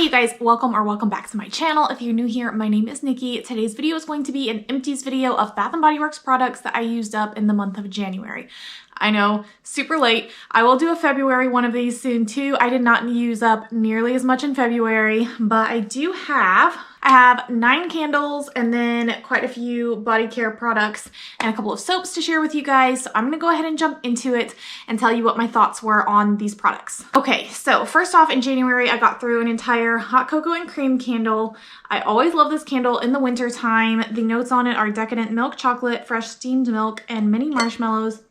Hey you guys, welcome back to my channel. If you're new here, my name is Nikki. Today's video is going to be an empties video of Bath & Body Works products that I used up in the month of January. I know, super late. I will do a February one of these soon too. I did not use up nearly as much in February, but I have 9 candles and then quite a few body care products and a couple of soaps to share with you guys. So I'm gonna go ahead and jump into it and tell you what my thoughts were on these products. Okay, so first off, in January, I got through an entire hot cocoa and cream candle. I always love this candle in the winter time. The notes on it are decadent milk chocolate, fresh steamed milk, and mini marshmallows.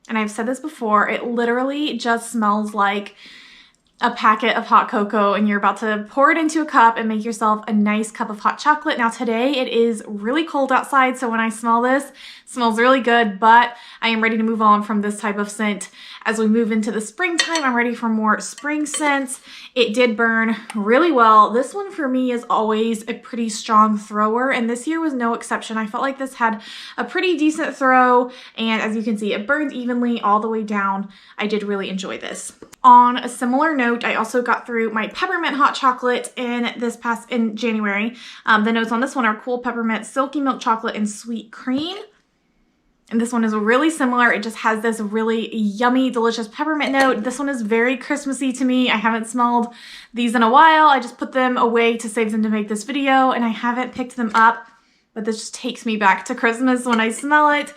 And I've said this before, it literally just smells like a packet of hot cocoa and you're about to pour it into a cup and make yourself a nice cup of hot chocolate. Now today it is really cold outside, so when I smell this, it smells really good, but I am ready to move on from this type of scent. As we move into the springtime, I'm ready for more spring scents. It did burn really well. This one for me is always a pretty strong thrower, and this year was no exception. I felt like this had a pretty decent throw, and as you can see, it burned evenly all the way down. I did really enjoy this. On a similar note, I also got through my peppermint hot chocolate in January. The notes on this one are cool peppermint, silky milk chocolate, and sweet cream. And this one is really similar. It just has this really yummy, delicious peppermint note. This one is very Christmassy to me. I haven't smelled these in a while. I just put them away to save them to make this video, and I haven't picked them up, but this just takes me back to Christmas when I smell it.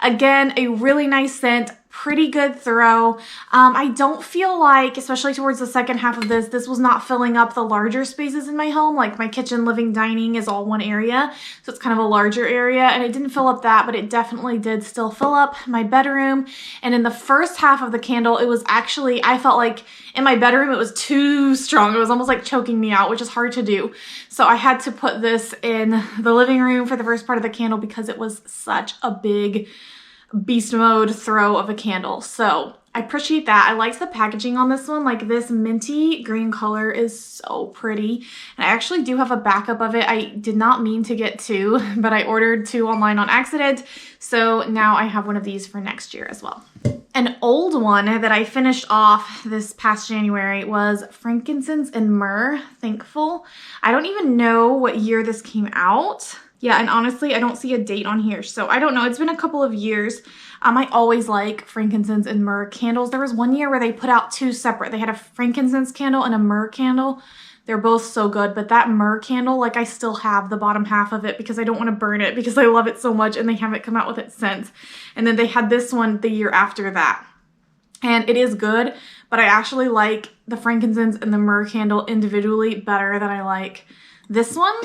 Again, a really nice scent. Pretty good throw. I don't feel like, especially towards the second half of this was not filling up the larger spaces in my home. Like my kitchen, living, dining is all one area. So it's kind of a larger area, and it didn't fill up that, but it definitely did still fill up my bedroom. And in the first half of the candle, it was actually, I felt like in my bedroom, it was too strong. It was almost like choking me out, which is hard to do. So I had to put this in the living room for the first part of the candle because it was such a big beast mode throw of a candle. So I appreciate that. I liked the packaging on this one. Like this minty green color is so pretty. And I actually do have a backup of it. I did not mean to get 2, but I ordered 2 online on accident. So now I have one of these for next year as well. An old one that I finished off this past January was Frankincense and Myrrh Thankful. I don't even know what year this came out. Yeah, and honestly, I don't see a date on here, so I don't know. It's been a couple of years. I always like frankincense and myrrh candles. There was one year where they put out 2 separate. They had a frankincense candle and a myrrh candle. They're both so good, but that myrrh candle, like I still have the bottom half of it because I don't want to burn it because I love it so much and they haven't come out with it since. And then they had this one the year after that. And it is good, but I actually like the frankincense and the myrrh candle individually better than I like this one.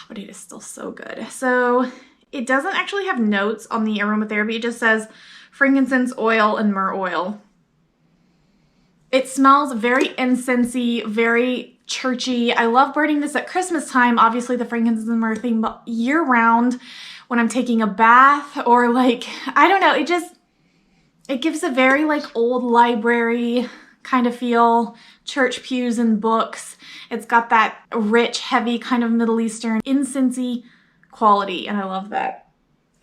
But it is still so good. So it doesn't actually have notes on the aromatherapy. It just says frankincense oil and myrrh oil. It smells very incensey, very churchy. I love burning this at Christmas time, obviously the frankincense and myrrh thing, but year round when I'm taking a bath or like, I don't know, it gives a very like old library kind of feel, church pews and books. It's got that rich, heavy kind of Middle Eastern incensey quality, and I love that.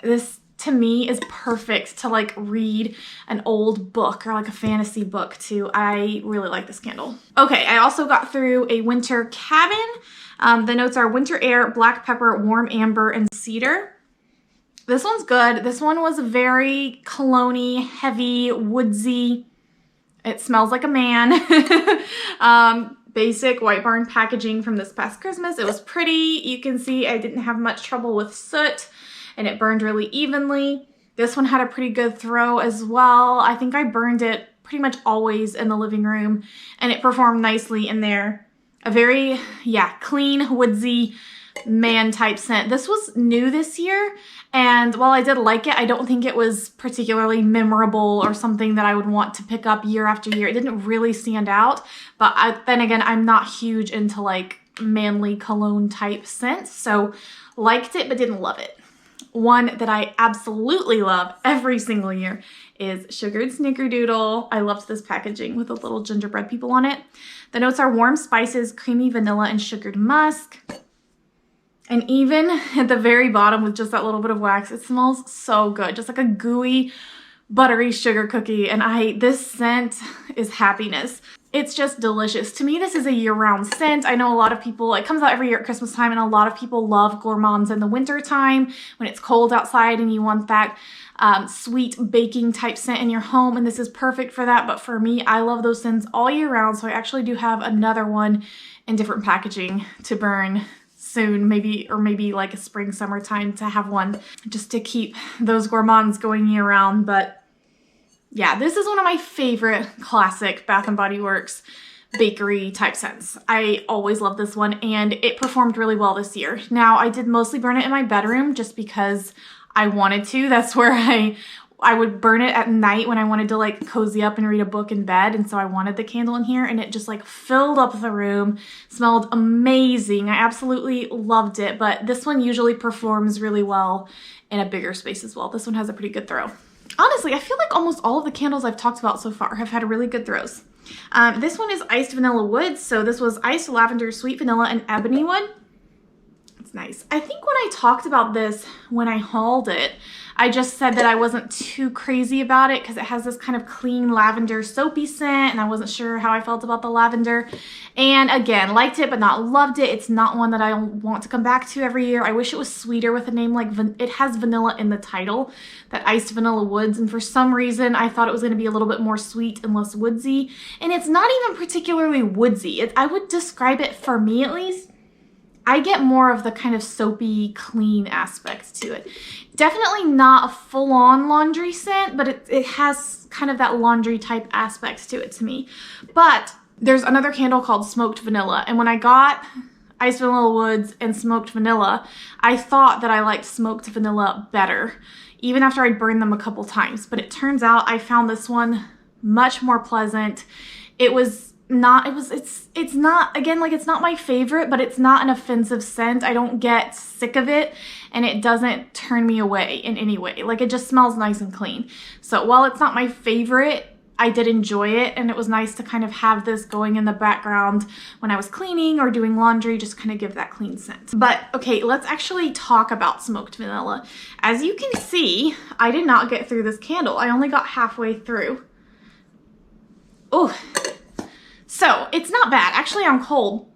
This to me is perfect to like read an old book or like a fantasy book too. I really like this candle. Okay, I also got through a winter cabin. The notes are winter air, black pepper, warm amber, and cedar. This one's good. This one was very cologne-y, heavy, woodsy. It smells like a man. Basic White Barn packaging from this past Christmas. It was pretty. You can see I didn't have much trouble with soot and it burned really evenly. This one had a pretty good throw as well. I think I burned it pretty much always in the living room and it performed nicely in there. A very, clean, woodsy man type scent. This was new this year, and while I did like it, I don't think it was particularly memorable or something that I would want to pick up year after year. It didn't really stand out, but then again, I'm not huge into like manly cologne type scents, so liked it but didn't love it. One that I absolutely love every single year is Sugared Snickerdoodle. I loved this packaging with the little gingerbread people on it. The notes are warm spices, creamy vanilla, and sugared musk. And even at the very bottom with just that little bit of wax, it smells so good. Just like a gooey, buttery sugar cookie. And this scent is happiness. It's just delicious. To me, this is a year-round scent. I know a lot of people, it comes out every year at Christmas time, and a lot of people love gourmands in the winter time when it's cold outside and you want that sweet baking type scent in your home, and this is perfect for that. But for me, I love those scents all year round, so I actually do have another one in different packaging to burn soon, maybe like a spring, summertime, to have one just to keep those gourmands going year round. But yeah, this is one of my favorite classic Bath & Body Works bakery type scents. I always love this one, and it performed really well this year. Now, I did mostly burn it in my bedroom just because I wanted to. That's where I would burn it at night when I wanted to like cozy up and read a book in bed, and so I wanted the candle in here, and it just like filled up the room, smelled amazing. I absolutely loved it, but this one usually performs really well in a bigger space as well. This one has a pretty good throw. Honestly, I feel like almost all of the candles I've talked about so far have had really good throws. This one is iced vanilla wood. So this was iced lavender, sweet vanilla, and ebony wood. It's nice. I think when I talked about this when I hauled it, I just said that I wasn't too crazy about it because it has this kind of clean lavender soapy scent, and I wasn't sure how I felt about the lavender. And again, liked it but not loved it. It's not one that I want to come back to every year. I wish it was sweeter with a name like, it has vanilla in the title, that iced vanilla woods, and for some reason I thought it was going to be a little bit more sweet and less woodsy. And it's not even particularly woodsy. I would describe it, for me at least, I get more of the kind of soapy, clean aspect to it. Definitely not a full-on laundry scent, but it has kind of that laundry type aspect to it to me. But there's another candle called Smoked Vanilla, and when I got Iced Vanilla Woods and Smoked Vanilla, I thought that I liked Smoked Vanilla better, even after I'd burned them a couple times. But it turns out I found this one much more pleasant. It's not, again, like, it's not my favorite, but it's not an offensive scent. I don't get sick of it, and it doesn't turn me away in any way. Like, it just smells nice and clean. So while it's not my favorite, I did enjoy it, and it was nice to kind of have this going in the background when I was cleaning or doing laundry, just kind of give that clean scent. But okay, let's actually talk about Smoked Vanilla. As you can see, I did not get through this candle. I only got halfway through. Oh. So it's not bad. Actually, I'm cold.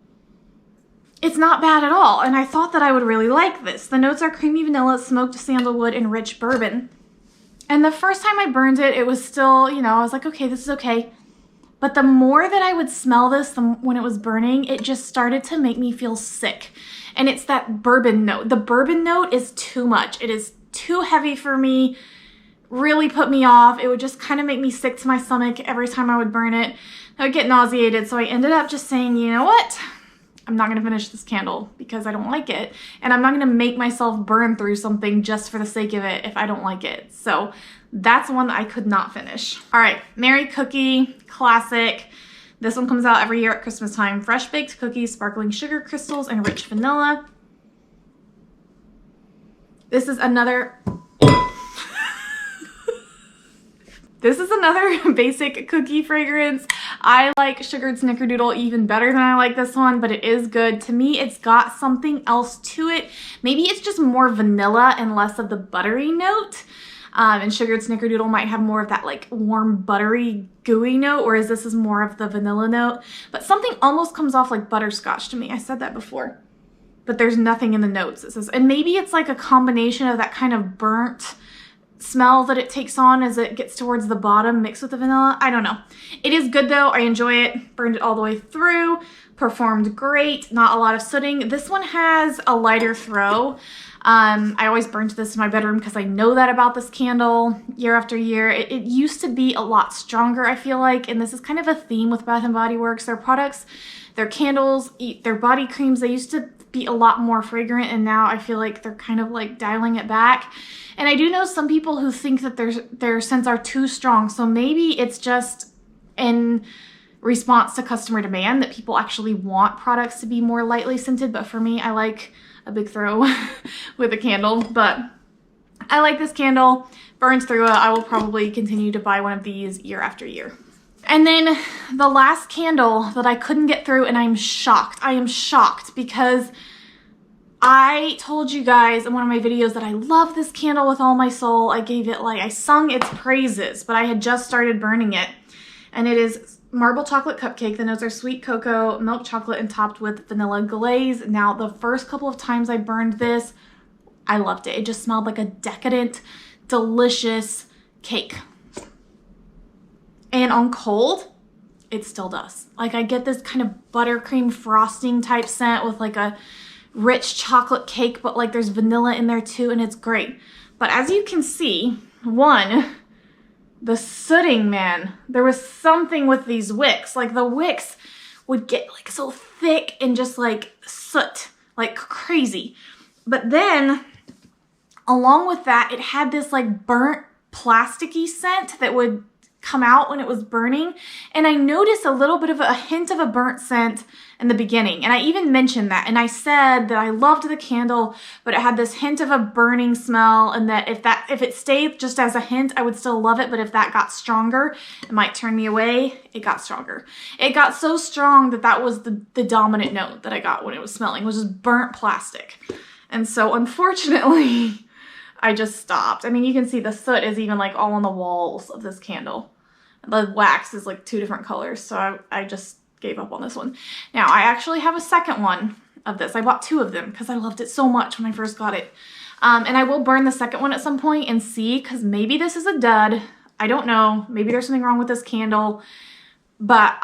It's not bad at all, and I thought that I would really like this. The notes are creamy vanilla, smoked sandalwood, and rich bourbon. And the first time I burned it, it was still, you know, I was like, okay, this is okay. But the more that I would smell this when it was burning, it just started to make me feel sick. And it's that bourbon note. The bourbon note is too much. It is too heavy for me. Really put me off. It would just kind of make me sick to my stomach every time I would burn it. I would get nauseated, so I ended up just saying, you know what? I'm not going to finish this candle because I don't like it, and I'm not going to make myself burn through something just for the sake of it if I don't like it. So that's one that I could not finish. All right, Merry Cookie, classic. This one comes out every year at Christmas time. Fresh baked cookies, sparkling sugar crystals, and rich vanilla. This is another... This is another basic cookie fragrance. I like sugared snickerdoodle even better than I like this one, but it is good. To me, it's got something else to it. Maybe it's just more vanilla and less of the buttery note. And sugared snickerdoodle might have more of that like warm, buttery, gooey note, whereas this is more of the vanilla note. But something almost comes off like butterscotch to me. I said that before. But there's nothing in the notes. It says, and maybe it's like a combination of that kind of burnt smell that it takes on as it gets towards the bottom mixed with the vanilla. I don't know. It is good though. I enjoy it. Burned it all the way through. Performed great. Not a lot of sooting. This one has a lighter throw. I always burnt this in my bedroom because I know that about this candle year after year. It used to be a lot stronger, I feel like, and this is kind of a theme with Bath & Body Works. Their products, their candles, their body creams, they used to be a lot more fragrant, and now I feel like they're kind of like dialing it back. And I do know some people who think that their scents are too strong, so maybe it's just in response to customer demand that people actually want products to be more lightly scented. But for me, I like a big throw with a candle. But I like this candle. Burns through it. I will probably continue to buy one of these year after year. And then the last candle that I couldn't get through, and I'm shocked. I am shocked because I told you guys in one of my videos that I love this candle with all my soul. I gave it, like, I sung its praises, but I had just started burning it. And it is marble chocolate cupcake. The notes are sweet cocoa, milk chocolate, and topped with vanilla glaze. Now, the first couple of times I burned this, I loved it. It just smelled like a decadent, delicious cake. And on cold, it still does. Like, I get this kind of buttercream frosting type scent with like a rich chocolate cake, but like there's vanilla in there too, and it's great. But as you can see, one, the sooting, man, there was something with these wicks. Like, the wicks would get like so thick and just like soot, like crazy. But then along with that, it had this like burnt plasticky scent that would come out when it was burning. And I noticed a little bit of a hint of a burnt scent in the beginning. And I even mentioned that. And I said that I loved the candle, but it had this hint of a burning smell. And that if it stayed just as a hint, I would still love it. But if that got stronger, it might turn me away. It got stronger. It got so strong that that was the dominant note that I got when it was smelling. It was just burnt plastic. And so unfortunately, I just stopped. I mean, you can see the soot is even like all on the walls of this candle. The wax is like 2 different colors, so I just gave up on this one. Now, I actually have a second one of this. I bought 2 of them because I loved it so much when I first got it. And I will burn the second one at some point and see, because maybe this is a dud. I don't know. Maybe there's something wrong with this candle. But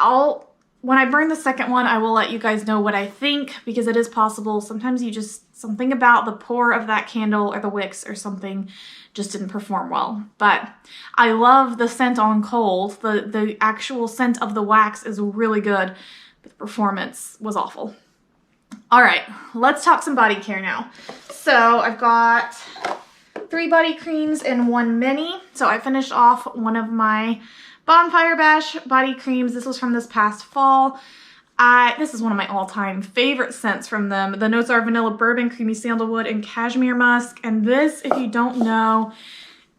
when I burn the second one, I will let you guys know what I think, because it is possible. Sometimes something about the pour of that candle or the wicks or something just didn't perform well. But I love the scent on cold. The actual scent of the wax is really good, but the performance was awful. All right, let's talk some body care now. So I've got 3 body creams and 1 mini. So I finished off one of my Bonfire Bash body creams. This was from this past fall. This is one of my all-time favorite scents from them. The notes are vanilla bourbon, creamy sandalwood, and cashmere musk. And this, if you don't know,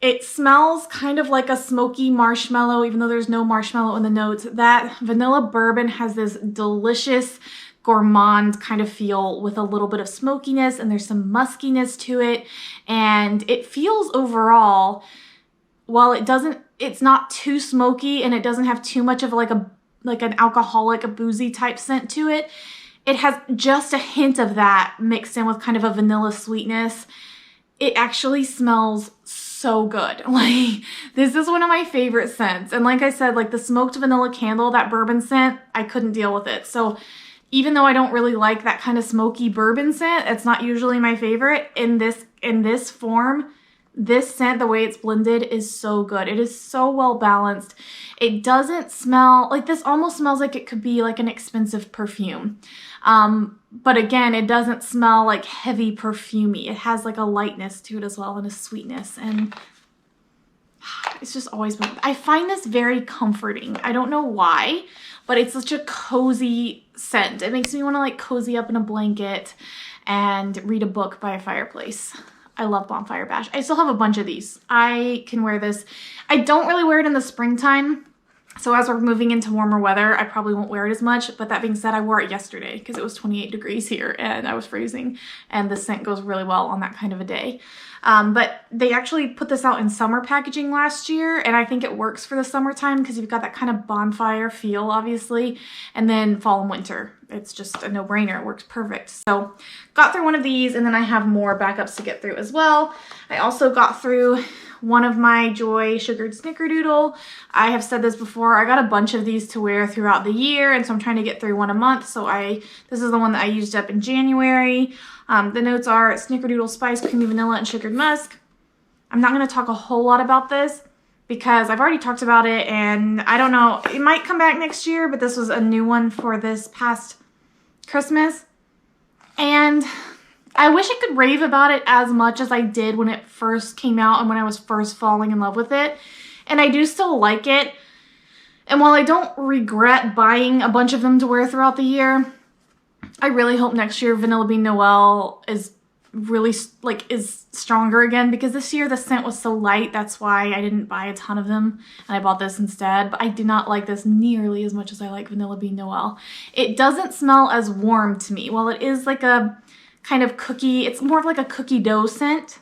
it smells kind of like a smoky marshmallow, even though there's no marshmallow in the notes. That vanilla bourbon has this delicious gourmand kind of feel with a little bit of smokiness, and there's some muskiness to it. And it feels overall, while it's not too smoky and it doesn't have too much of like an alcoholic, a boozy type scent to it. It has just a hint of that mixed in with kind of a vanilla sweetness. It actually smells so good. Like, this is one of my favorite scents. And like I said, like the smoked vanilla candle, that bourbon scent, I couldn't deal with it. So even though I don't really like that kind of smoky bourbon scent, it's not usually my favorite. In this form, this scent, the way it's blended, is so good. It is so well balanced. It doesn't smell like, this almost smells like it could be like an expensive perfume. But again, it doesn't smell like heavy perfumey. It has like a lightness to it as well, and a sweetness. And it's just always been, I find this very comforting. I don't know why, but it's such a cozy scent. It makes me want to like cozy up in a blanket and read a book by a fireplace. I love Bonfire Bash. I still have a bunch of these. I can wear this. I don't really wear it in the springtime. So as we're moving into warmer weather, I probably won't wear it as much. But that being said, I wore it yesterday because it was 28 degrees here and I was freezing. And the scent goes really well on that kind of a day. But they actually put this out in summer packaging last year. And I think it works for the summertime because you've got that kind of bonfire feel, obviously. And then fall and winter, it's just a no-brainer. It works perfect. So got through one of these, and then I have more backups to get through as well. I also got through one of my Joy Sugared Snickerdoodle. I have said this before, I got a bunch of these to wear throughout the year, and so I'm trying to get through one a month. So this is the one that I used up in January. The notes are Snickerdoodle Spice, Creamy Vanilla, and Sugared Musk. I'm not going to talk a whole lot about this because I've already talked about it, and I don't know, it might come back next year, but this was a new one for this past Christmas. And I wish I could rave about it as much as I did when it first came out and when I was first falling in love with it. And I do still like it. And while I don't regret buying a bunch of them to wear throughout the year, I really hope next year Vanilla Bean Noel is really is stronger again, because this year the scent was so light. That's why I didn't buy a ton of them and I bought this instead. But I do not like this nearly as much as I like Vanilla Bean Noel. It doesn't smell as warm to me. While it is like a kind of cookie, it's more of like a cookie dough scent.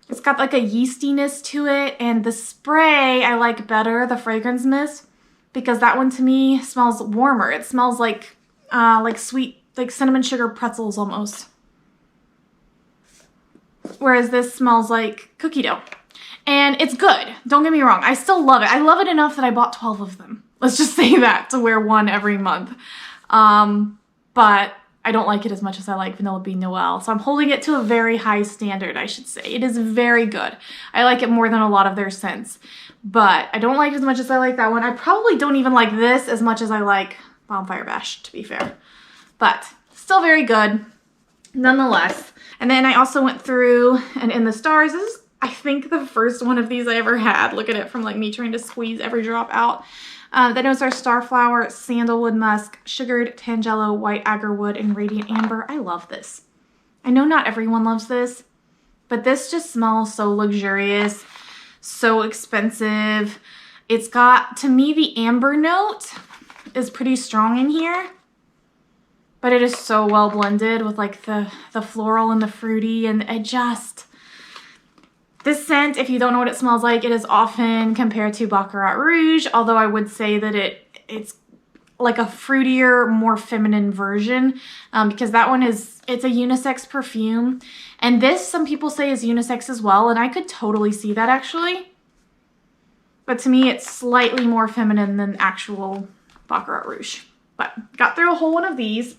It's got like a yeastiness to it, and the spray I like better, the fragrance mist, because that one to me smells warmer. It smells like sweet, like cinnamon sugar pretzels almost. Whereas this smells like cookie dough. And it's good. Don't get me wrong. I still love it. I love it enough that I bought 12 of them. Let's just say that, to wear one every month. But I don't like it as much as I like Vanilla Bean Noel. So I'm holding it to a very high standard, I should say. It is very good. I like it more than a lot of their scents. But I don't like it as much as I like that one. I probably don't even like this as much as I like Bonfire Bash, to be fair. But still very good, nonetheless. And then I also went through and In the Stars. This is, I think, the first one of these I ever had. Look at it from like me trying to squeeze every drop out. The notes are Starflower, Sandalwood Musk, Sugared Tangelo, White Agarwood, and Radiant Amber. I love this. I know not everyone loves this, but this just smells so luxurious, so expensive. It's got, to me, the amber note is pretty strong in here, but it is so well blended with like the floral and the fruity, and it just... This scent, if you don't know what it smells like, it is often compared to Baccarat Rouge, although I would say that it's like a fruitier, more feminine version, because that one it's a unisex perfume. And this, some people say, is unisex as well, and I could totally see that actually. But to me, it's slightly more feminine than actual Baccarat Rouge. But got through a whole one of these.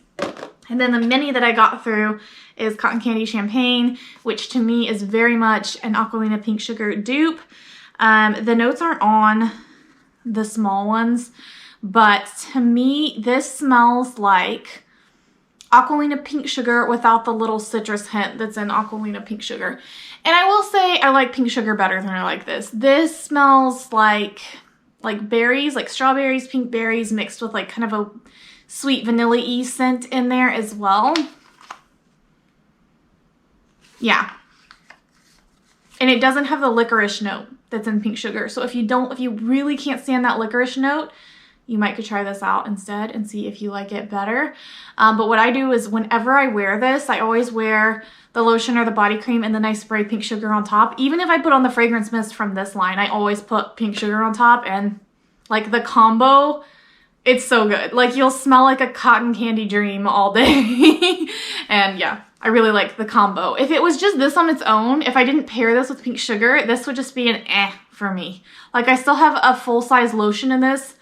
And then the mini that I got through is Cotton Candy Champagne, which to me is very much an Aquilina Pink Sugar dupe. The notes aren't on the small ones, but to me, this smells like Aquilina Pink Sugar without the little citrus hint that's in Aquilina Pink Sugar. And I will say I like Pink Sugar better than I like this. This smells like berries, like strawberries, pink berries mixed with like kind of a sweet vanilla-y scent in there as well. Yeah. And it doesn't have the licorice note that's in Pink Sugar. So if you really can't stand that licorice note, you might could try this out instead and see if you like it better. But what I do is whenever I wear this, I always wear the lotion or the body cream and then I spray Pink Sugar on top. Even if I put on the fragrance mist from this line, I always put Pink Sugar on top, and like the combo, it's so good. Like you'll smell like a cotton candy dream all day. And yeah, I really like the combo. If it was just this on its own, if I didn't pair this with Pink Sugar, this would just be an eh for me. Like I still have a full-size lotion in this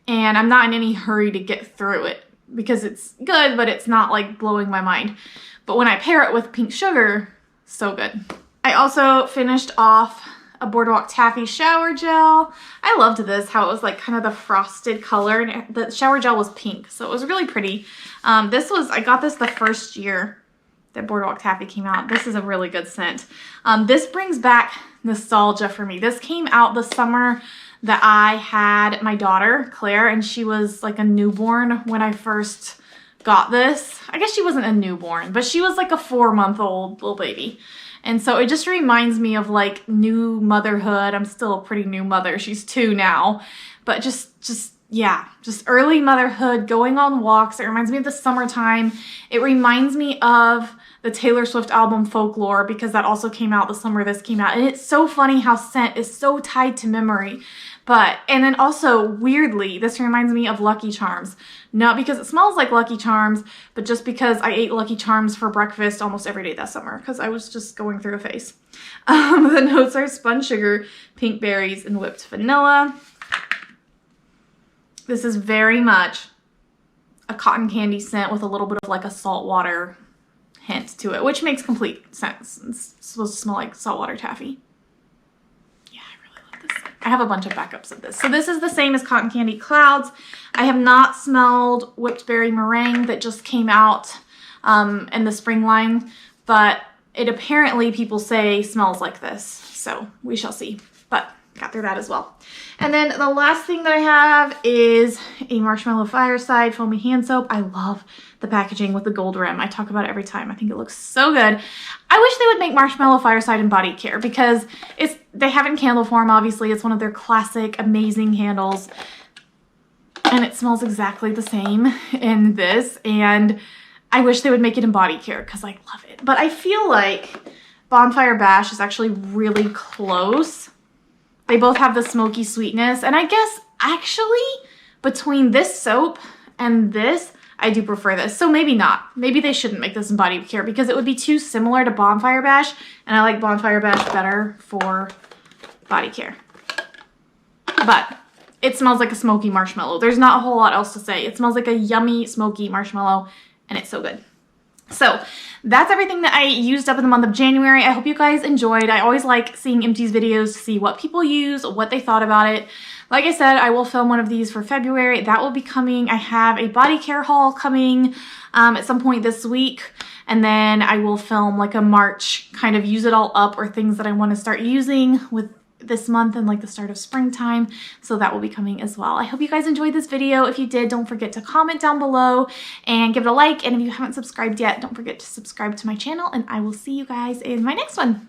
and I'm not in any hurry to get through it because it's good, but it's not like blowing my mind. But when I pair it with Pink Sugar, so good. I also finished off a Boardwalk Taffy shower gel. I loved this, how it was like kind of the frosted color, and the shower gel was pink, so it was really pretty. I got this the first year that Boardwalk Taffy came out. This is a really good scent. This brings back nostalgia for me. This came out the summer that I had my daughter, Claire, and she was like a newborn when I first got this. I guess she wasn't a newborn, but she was like a 4-month-old little baby. And so it just reminds me of like new motherhood. I'm still a pretty new mother. She's 2 now, but just early motherhood, going on walks. It reminds me of the summertime. It reminds me of the Taylor Swift album Folklore, because that also came out the summer this came out. And it's so funny how scent is so tied to memory. And then also weirdly, this reminds me of Lucky Charms. Not because it smells like Lucky Charms, but just because I ate Lucky Charms for breakfast almost every day that summer because I was just going through a phase. The notes are spun sugar, pink berries, and whipped vanilla. This is very much a cotton candy scent with a little bit of like a saltwater hint to it, which makes complete sense. It's supposed to smell like saltwater taffy. Yeah, I really love this scent. I have a bunch of backups of this. So this is the same as Cotton Candy Clouds. I have not smelled Whipped Berry Meringue that just came out in the spring line, but it apparently, people say, smells like this. So we shall see. But got through that as well. And then the last thing that I have is a Marshmallow Fireside Foamy Hand Soap. I love the packaging with the gold rim. I talk about it every time. I think it looks so good. I wish they would make Marshmallow Fireside in body care because they have it in candle form, obviously. It's one of their classic, amazing candles. And it smells exactly the same in this. And I wish they would make it in body care because I love it. But I feel like Bonfire Bash is actually really close. They both have the smoky sweetness. And I guess actually between this soap and this, I do prefer this. So maybe not. Maybe they shouldn't make this in body care because it would be too similar to Bonfire Bash, and I like Bonfire Bash better for body care. But it smells like a smoky marshmallow. There's not a whole lot else to say. It smells like a yummy, smoky marshmallow, and it's so good. So that's everything that I used up in the month of January. I hope you guys enjoyed. I always like seeing empties videos to see what people use, what they thought about it. Like I said, I will film one of these for February. That will be coming. I have a body care haul coming at some point this week. And then I will film like a March kind of use it all up or things that I want to start using with this month and like the start of springtime. So that will be coming as well. I hope you guys enjoyed this video. If you did, don't forget to comment down below and give it a like. And if you haven't subscribed yet, don't forget to subscribe to my channel, and I will see you guys in my next one.